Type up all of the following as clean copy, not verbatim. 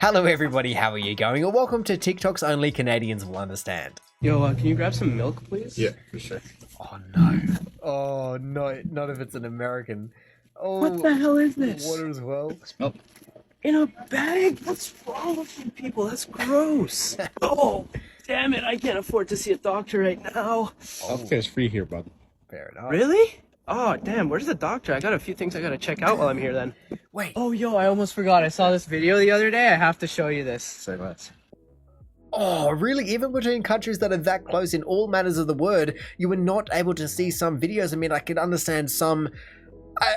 Hello everybody, how are you going? And welcome to TikTok's Only Canadians Will Understand. Yo, can you grab some milk, please? Yeah, for sure. Oh no. Oh no, not if it's an American. Oh, What the hell is this? water as well. Milk. In a bag? What's wrong with you people? That's gross. Oh, damn it. I can't afford to see a doctor right now. Healthcare's free here, bud. Fair enough. Really? Oh, damn. Where's the doctor? I got a few things I gotta check out while I'm here then. Wait. Oh, yo, I almost forgot. I saw this video the other day. I have to show you this. Say less. Oh, really? Even between countries that are that close in all matters of the word, you were not able to see some videos? I mean, I could understand some...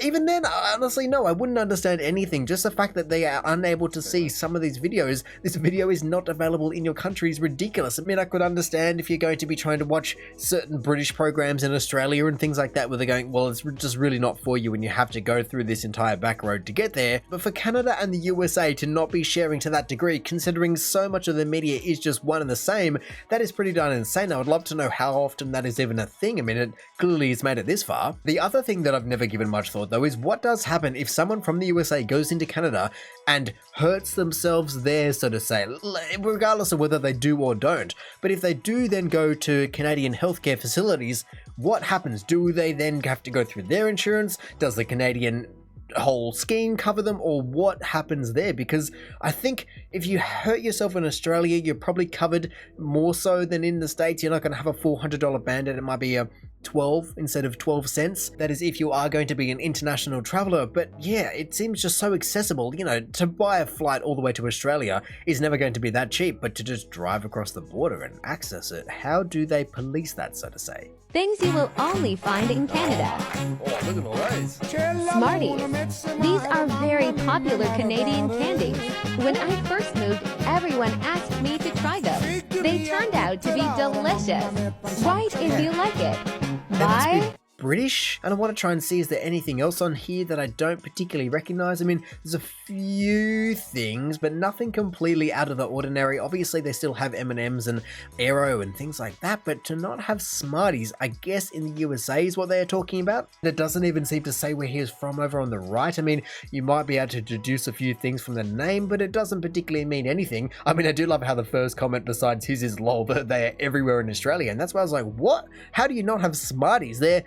even then, honestly, no, I wouldn't understand anything. Just the fact that they are unable to see some of these videos, this video is not available in your country is ridiculous. I mean, I could understand if you're going to be trying to watch certain British programs in Australia and things like that, where they're going, well, it's just really not for you and you have to go through this entire back road to get there. But for Canada and the USA to not be sharing to that degree, considering so much of the media is just one and the same, that is pretty darn insane. I would love to know how often that is even a thing. I mean, it clearly has made it this far. The other thing that I've never given much thought though is what does happen if someone from the USA goes into Canada and hurts themselves there, so to say, regardless of whether they do or don't. But if they do then go to Canadian healthcare facilities, what happens? Do they then have to go through their insurance? Does the Canadian whole scheme cover them, or what happens there? Because I think if you hurt yourself in Australia, you're probably covered more so than in the States. You're not going to have a $400 band-aid. It might be a 12 instead of 12 cents. That is if you are going to be an international traveler. But yeah, it seems just so accessible. You know, to buy a flight all the way to Australia is never going to be that cheap, but to just drive across the border and access it, how do they police that, so to say? Things you will only find in Canada. Oh, look at all those. Smarties. These are very popular Canadian candies. When I first moved, everyone asked me to try them. They turned out to be delicious. Write if you like it. Bye. British, and I want to try and see, is there anything else on here that I don't particularly recognize? I mean, there's a few things, but nothing completely out of the ordinary. Obviously, they still have M&Ms and Aero and things like that, but to not have Smarties, I guess in the USA is what they are talking about. It doesn't even seem to say where he is from over on the right. I mean, you might be able to deduce a few things from the name, but it doesn't particularly mean anything. I mean, I do love how the first comment besides his is lol, that they are everywhere in Australia, and that's why I was like, what? How do you not have Smarties? They're,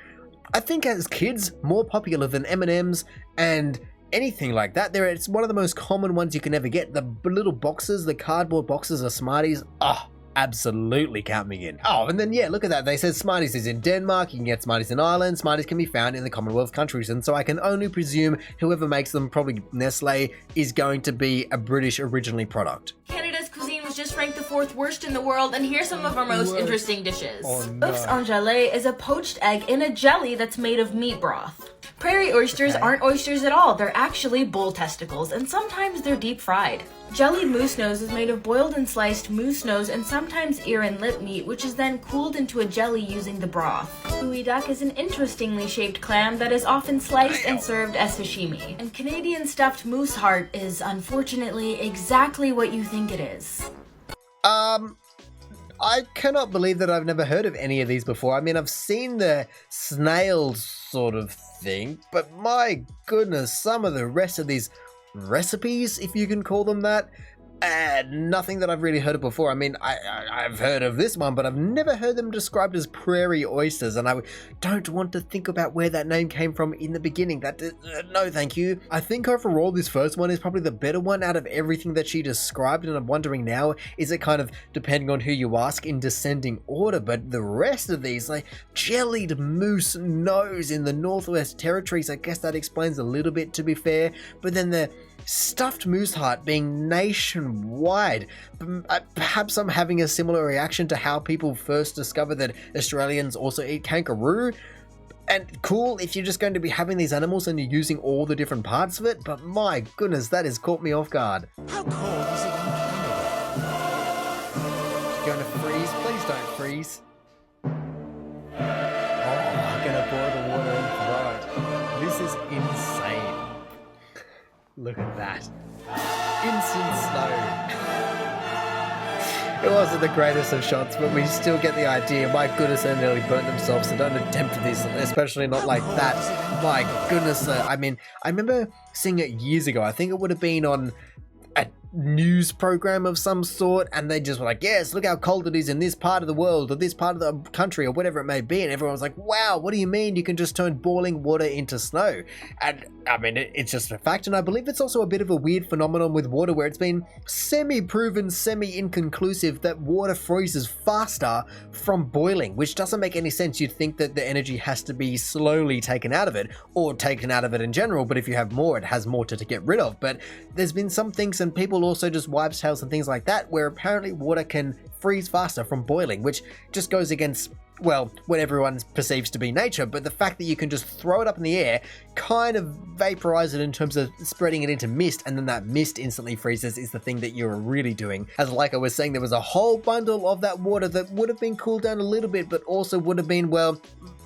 I think as kids, more popular than M&Ms and anything like that. It's one of the most common ones you can ever get. The little boxes, the cardboard boxes of Smarties. Oh, absolutely count me in. Oh, and then yeah, look at that. They said Smarties is in Denmark. You can get Smarties in Ireland. Smarties can be found in the Commonwealth countries. And so I can only presume whoever makes them, probably Nestle, is going to be a British originally product. Canada's cuisine was just ranked the 4th worst in the world, and here's some of our most interesting dishes. Oh, no. Oeufs en gelée is a poached egg in a jelly that's made of meat broth. Prairie oysters aren't oysters at all, they're actually bull testicles, and sometimes they're deep fried. Jellied moose nose is made of boiled and sliced moose nose and sometimes ear and lip meat, which is then cooled into a jelly using the broth. Louis duck is an interestingly shaped clam that is often sliced and served as sashimi. And Canadian stuffed moose heart is, unfortunately, exactly what you think it is. I cannot believe that I've never heard of any of these before. I mean, I've seen the snail sort of thing, but my goodness, some of the rest of these recipes, if you can call them that, nothing that I've really heard of before. I mean, I've heard of this one, but I've never heard them described as prairie oysters, and I don't want to think about where that name came from in the beginning. No, thank you. I think overall this first one is probably the better one out of everything that she described, and I'm wondering now, is it kind of, depending on who you ask, in descending order? But the rest of these, like jellied moose nose in the Northwest Territories, I guess that explains a little bit, to be fair, but then the stuffed moose heart being nationwide. Perhaps I'm having a similar reaction to how people first discovered that Australians also eat kangaroo. And cool if you're just going to be having these animals and you're using all the different parts of it, but my goodness, that has caught me off guard. How cold is it in Canada? Going to freeze? Please don't freeze. Oh, I'm gonna boil the water and throw it. This is insane. Look at that. Instant snow. It wasn't the greatest of shots, but we still get the idea. My goodness, they nearly burnt themselves, so don't attempt this, especially not like that. My goodness, I mean, I remember seeing it years ago. I think it would have been on a news program of some sort, and they just were like, yes, look how cold it is in this part of the world or this part of the country or whatever it may be, and everyone was like, wow, what do you mean you can just turn boiling water into snow? And I mean, it's just a fact, and I believe it's also a bit of a weird phenomenon with water where it's been semi-proven, semi-inconclusive that water freezes faster from boiling, which doesn't make any sense. You'd think that the energy has to be slowly taken out of it, or taken out of it in general, but if you have more, it has more to get rid of. But there's been some things, and people also just wives' tales and things like that, where apparently water can freeze faster from boiling, which just goes against, well, what everyone perceives to be nature, but the fact that you can just throw it up in the air, kind of vaporize it in terms of spreading it into mist, and then that mist instantly freezes is the thing that you're really doing. As like I was saying, there was a whole bundle of that water that would have been cooled down a little bit, but also would have been, well,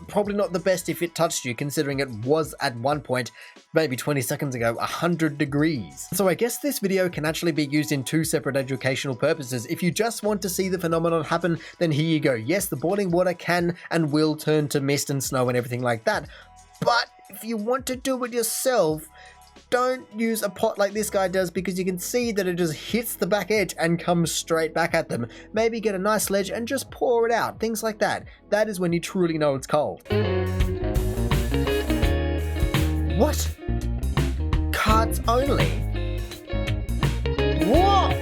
probably not the best if it touched you, considering it was at one point, maybe 20 seconds ago, 100 degrees. So I guess this video can actually be used in two separate educational purposes. If you just want to see the phenomenon happen, then here you go. Yes, the boiling water can and will turn to mist and snow and everything like that. But if you want to do it yourself, don't use a pot like this guy does, because you can see that it just hits the back edge and comes straight back at them. Maybe get a nice ledge and just pour it out, things like that. That is when you truly know it's cold. What? Carts only? What?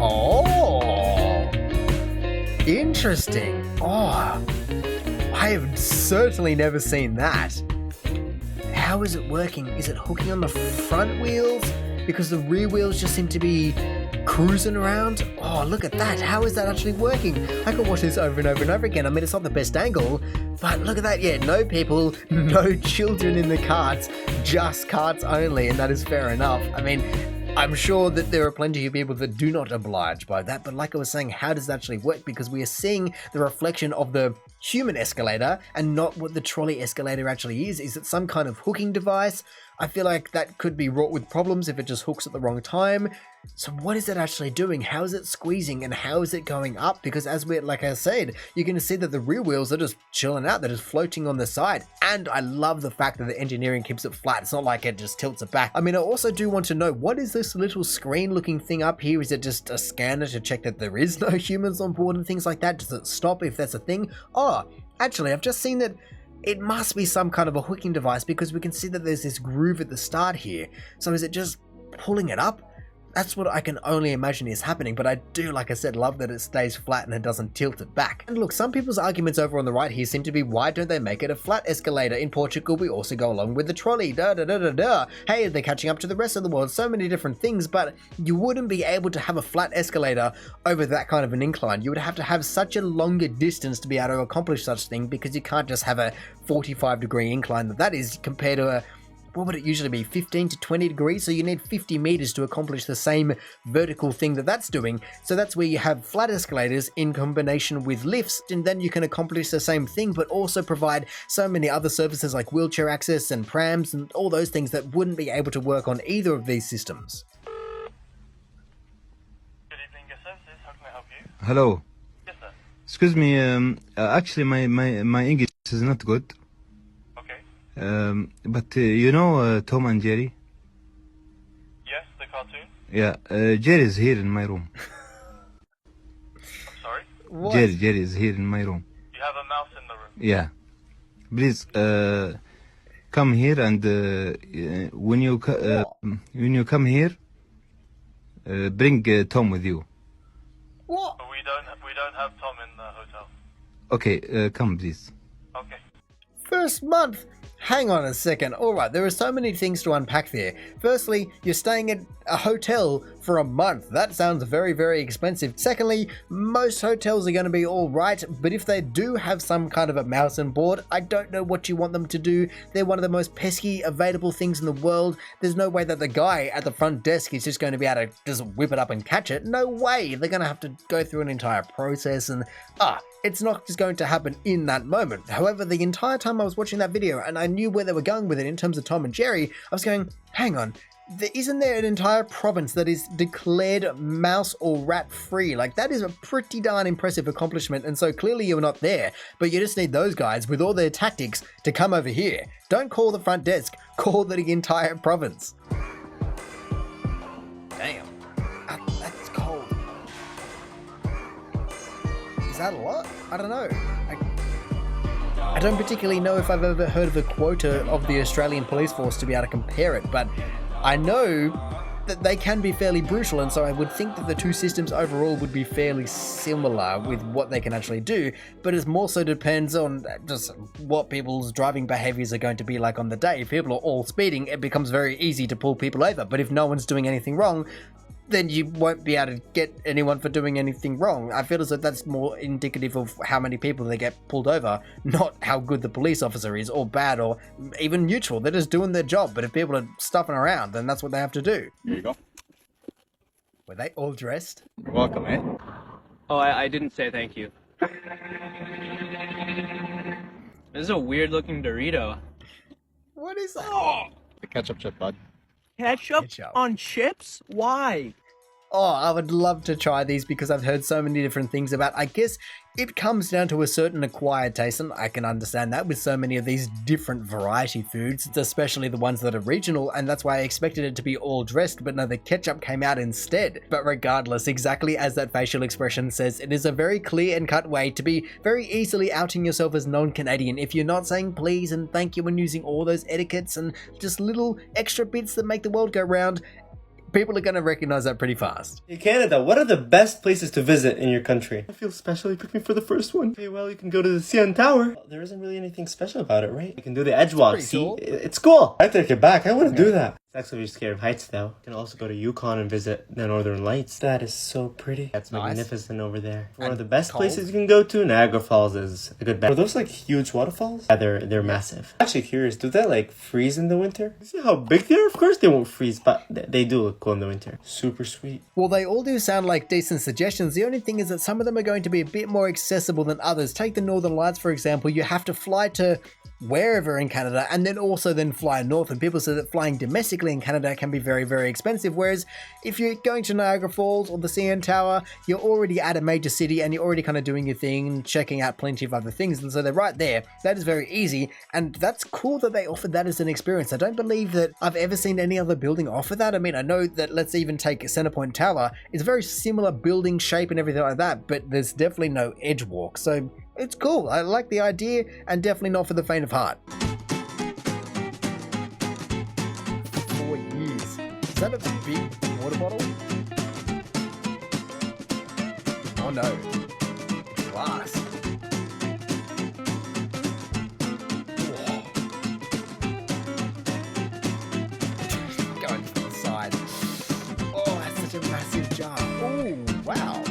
Oh, interesting. Oh, I have certainly never seen that. How is it working? Is it hooking on the front wheels? Because the rear wheels just seem to be cruising around. Oh, look at that. How is that actually working? I could watch this over and over and over again. I mean, it's not the best angle, but look at that. Yeah, no people, no children in the carts, just carts only, and that is fair enough. I mean, I'm sure that there are plenty of people that do not oblige by that, but like I was saying, how does that actually work? Because we are seeing the reflection of the human escalator and not what the trolley escalator actually is. Is it some kind of hooking device? I feel like that could be wrought with problems if it just hooks at the wrong time. So what is it actually doing? How is it squeezing and how is it going up? Because as we, like I said, you can see that the rear wheels are just chilling out. They're just floating on the side. And I love the fact that the engineering keeps it flat. It's not like it just tilts it back. I mean, I also do want to know, what is this little screen looking thing up here? Is it just a scanner to check that there is no humans on board and things like that? Does it stop if that's a thing? Oh, actually, I've just seen that it must be some kind of a hooking device, because we can see that there's this groove at the start here. So is it just pulling it up? That's what I can only imagine is happening, but I do, like I said, love that it stays flat and it doesn't tilt it back. And look, some people's arguments over on the right here seem to be, why don't they make it a flat escalator? In Portugal, we also go along with the trolley, Hey, they're catching up to the rest of the world, so many different things, but you wouldn't be able to have a flat escalator over that kind of an incline. You would have to have such a longer distance to be able to accomplish such thing, because you can't just have a 45-degree incline that is compared to a, what would it usually be, 15 to 20 degrees? So you need 50 meters to accomplish the same vertical thing that that's doing. So that's where you have flat escalators in combination with lifts, and then you can accomplish the same thing, but also provide so many other services like wheelchair access and prams and all those things that wouldn't be able to work on either of these systems. Good evening, guest services. How can I help you? Hello. Yes, sir. Excuse me. Actually, my English is not good. Okay. But you know Tom and Jerry? Yes, the cartoon. Yeah. Jerry is here in my room. I'm sorry. What? Jerry is here in my room. You have a mouse in the room. Yeah. Please come here, and when you come here, bring Tom with you. What? But we don't have Tom in the hotel. Okay. Come, please. Okay. First month? Hang on a second. Alright, there are so many things to unpack there. Firstly, you're staying at a hotel for a month. That sounds very, very expensive. Secondly, most hotels are going to be alright, but if they do have some kind of a mouse on board, I don't know what you want them to do. They're one of the most pesky available things in the world. There's no way that the guy at the front desk is just going to be able to just whip it up and catch it. No way. They're going to have to go through an entire process, and it's not just going to happen in that moment. However, the entire time I was watching that video and I knew where they were going with it in terms of Tom and Jerry, I was going, hang on, isn't there an entire province that is declared mouse or rat free? Like, that is a pretty darn impressive accomplishment, and so clearly you're not there, but you just need those guys with all their tactics to come over here. Don't call the front desk, call the entire province. Damn. that a lot? I don't know. I don't particularly know if I've ever heard of a quota of the Australian police force to be able to compare it, but I know that they can be fairly brutal, and so I would think that the two systems overall would be fairly similar with what they can actually do, but it more so depends on just what people's driving behaviours are going to be like on the day. If people are all speeding, it becomes very easy to pull people over, but if no one's doing anything wrong, then you won't be able to get anyone for doing anything wrong. I feel as though that's more indicative of how many people they get pulled over, not how good the police officer is, or bad, or even neutral. They're just doing their job, but if people are stuffing around, then that's what they have to do. Here you go. Were they all dressed? You're welcome, eh? Oh, I didn't say thank you. This is a weird looking Dorito. What is that? The ketchup chip, bud. Ketchup Ketchup. on chips? Why? Oh, I would love to try these because I've heard so many different things about. I guess it comes down to a certain acquired taste, and I can understand that with so many of these different variety foods, especially the ones that are regional, and that's why I expected it to be all dressed, but no, the ketchup came out instead. But regardless, exactly as that facial expression says, it is a very clear and cut way to be very easily outing yourself as non-Canadian if you're not saying please and thank you and using all those etiquettes and just little extra bits that make the world go round. People are going to recognize that pretty fast. Hey Canada, what are the best places to visit in your country? I feel special, you picked me for the first one. Okay, well, you can go to the CN Tower. Well, there isn't really anything special about it, right? You can do the edge walk, see? Cool. It's cool. I take it back, I want to do that. Actually, if you're scared of heights, though. You can also go to Yukon and visit the Northern Lights. That is so pretty. That's Nice. magnificent over there. One And of the best cold. places you can go to, Niagara Falls is a good bet. Are those like huge waterfalls? Yeah, they're massive. Actually curious, do they like freeze in the winter? You see how big they are? Of course they won't freeze, but they do look cool in the winter. Super sweet. Well, they all do sound like decent suggestions. The only thing is that some of them are going to be a bit more accessible than others. Take the Northern Lights, for example. You have to fly to wherever in Canada and then fly north, and people say that flying domestically in Canada can be very, very expensive, whereas if you're going to Niagara Falls or the CN Tower, you're already at a major city and you're already kind of doing your thing, checking out plenty of other things, and so they're right there. That is very easy, and that's cool that they offered that as an experience. I don't believe that I've ever seen any other building offer that. I mean, I know that, let's even take Centrepoint Tower, it's a very similar building shape and everything like that, but there's definitely no edge walk, so it's cool. I like the idea, and definitely not for the faint of heart. 4 years. Is that a big water bottle? Oh no. It's glass. Whoa. Going to the side. Oh, that's such a massive jar. Oh, wow.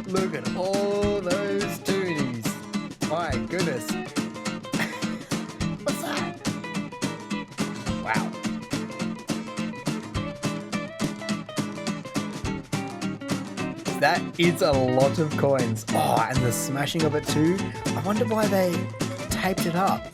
Look at all those toonies. My goodness. What's that? Wow. That is a lot of coins. Oh, and the smashing of it too. I wonder why they taped it up.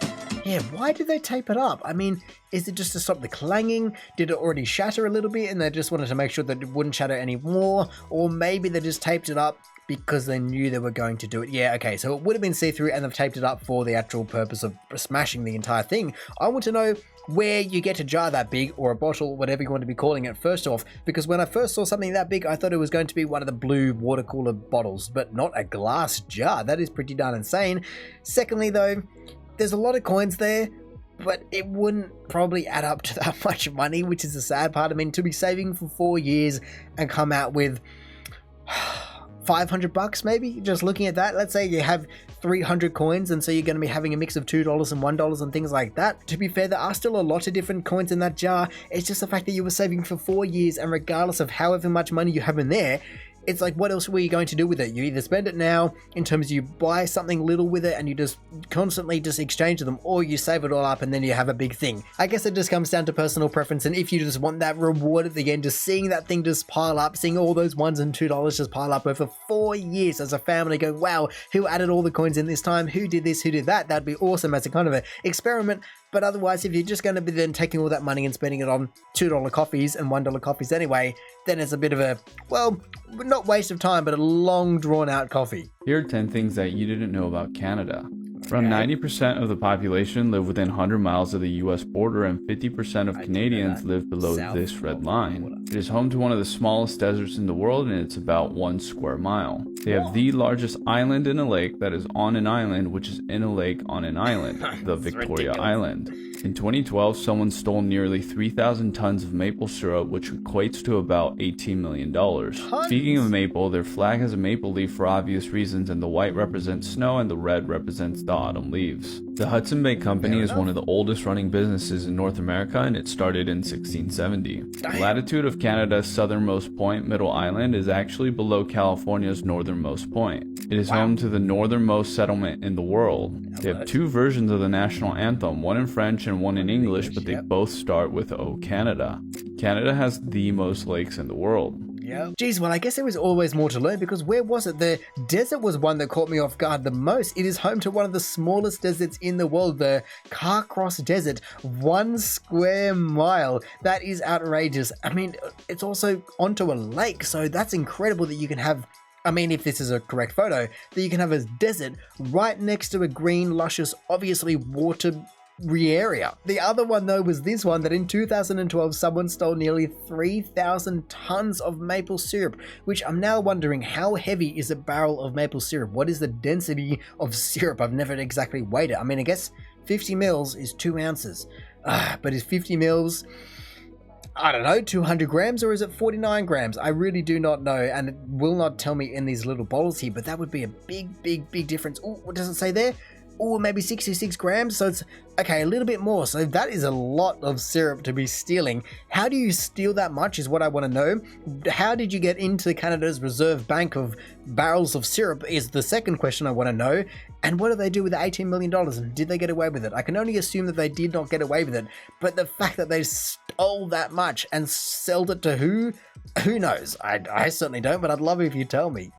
Yeah, why did they tape it up? I mean, is it just to stop the clanging? Did it already shatter a little bit and they just wanted to make sure that it wouldn't shatter anymore? Or maybe they just taped it up because they knew they were going to do it. Yeah, okay, so it would have been see-through and they've taped it up for the actual purpose of smashing the entire thing. I want to know where you get a jar that big, or a bottle, whatever you want to be calling it, first off, because when I first saw something that big, I thought it was going to be one of the blue water cooler bottles, but not a glass jar. That is pretty darn insane. Secondly, though, there's a lot of coins there, but it wouldn't probably add up to that much money, which is the sad part. I mean, to be saving for 4 years and come out with $500 maybe, just looking at that. Let's say you have 300 coins, and so you're going to be having a mix of $2 and $1 and things like that. To be fair, there are still a lot of different coins in that jar. It's just the fact that you were saving for 4 years, and regardless of however much money you have in there, it's like, what else were you going to do with it? You either spend it now in terms of you buy something little with it and you just constantly just exchange them, or you save it all up and then you have a big thing. I guess it just comes down to personal preference, and if you just want that reward at the end, just seeing that thing just pile up, seeing all those $1s and $2 just pile up over 4 years as a family, go, wow, who added all the coins in this time? Who did this? Who did that? That'd be awesome as a kind of an experiment. But otherwise, if you're just going to be then taking all that money and spending it on $2 coffees and $1 coffees anyway, then it's a bit of a, well, not waste of time, but a long drawn out coffee. Here are 10 things that you didn't know about Canada. Around 90% of the population live within 100 miles of the US border, and 50% of Canadians live below this red line. It is home to one of the smallest deserts in the world, and it's about 1 square mile. They have the largest island in a lake that is on an island, which is in a lake on an island, the Victoria Island. In 2012, someone stole nearly 3,000 tons of maple syrup, which equates to about $18 million. Speaking of maple, their flag has a maple leaf for obvious reasons, and the white represents snow and the red represents the autumn leaves. The Hudson Bay Company is one of the oldest running businesses in North America, and it started in 1670. The latitude of Canada's southernmost point, Middle Island, is actually below California's northernmost point. It is home to the northernmost settlement in the world. They have 2 versions of the national anthem, one in French and one in English, but they both start with O Canada. Canada has the most lakes in the world. Geez, well, I guess there was always more to learn, because where was it? The desert was one that caught me off guard the most. It is home to one of the smallest deserts in the world, the Carcross Desert, 1 square mile. That is outrageous. I mean, it's also onto a lake, so that's incredible that you can have, I mean, if this is a correct photo, that you can have a desert right next to a green, luscious, obviously water area. The other one though was this one, that in 2012 someone stole nearly 3,000 tons of maple syrup, which I'm now wondering, how heavy is a barrel of maple syrup? What is the density of syrup? I've never exactly weighed it. I mean, I guess 50 mils is 2 ounces, but is 50 mils, I don't know, 200 grams, or is it 49 grams? I really do not know, and it will not tell me in these little bottles here, but that would be a big difference. Oh, what does it say there? Oh, maybe 66 grams. So it's, okay, a little bit more. So that is a lot of syrup to be stealing. How do you steal that much is what I want to know. How did you get into Canada's reserve bank of barrels of syrup is the second question I want to know. And what do they do with the $18 million? And did they get away with it? I can only assume that they did not get away with it. But the fact that they stole that much and sold it to who knows? I certainly don't, but I'd love it if you tell me.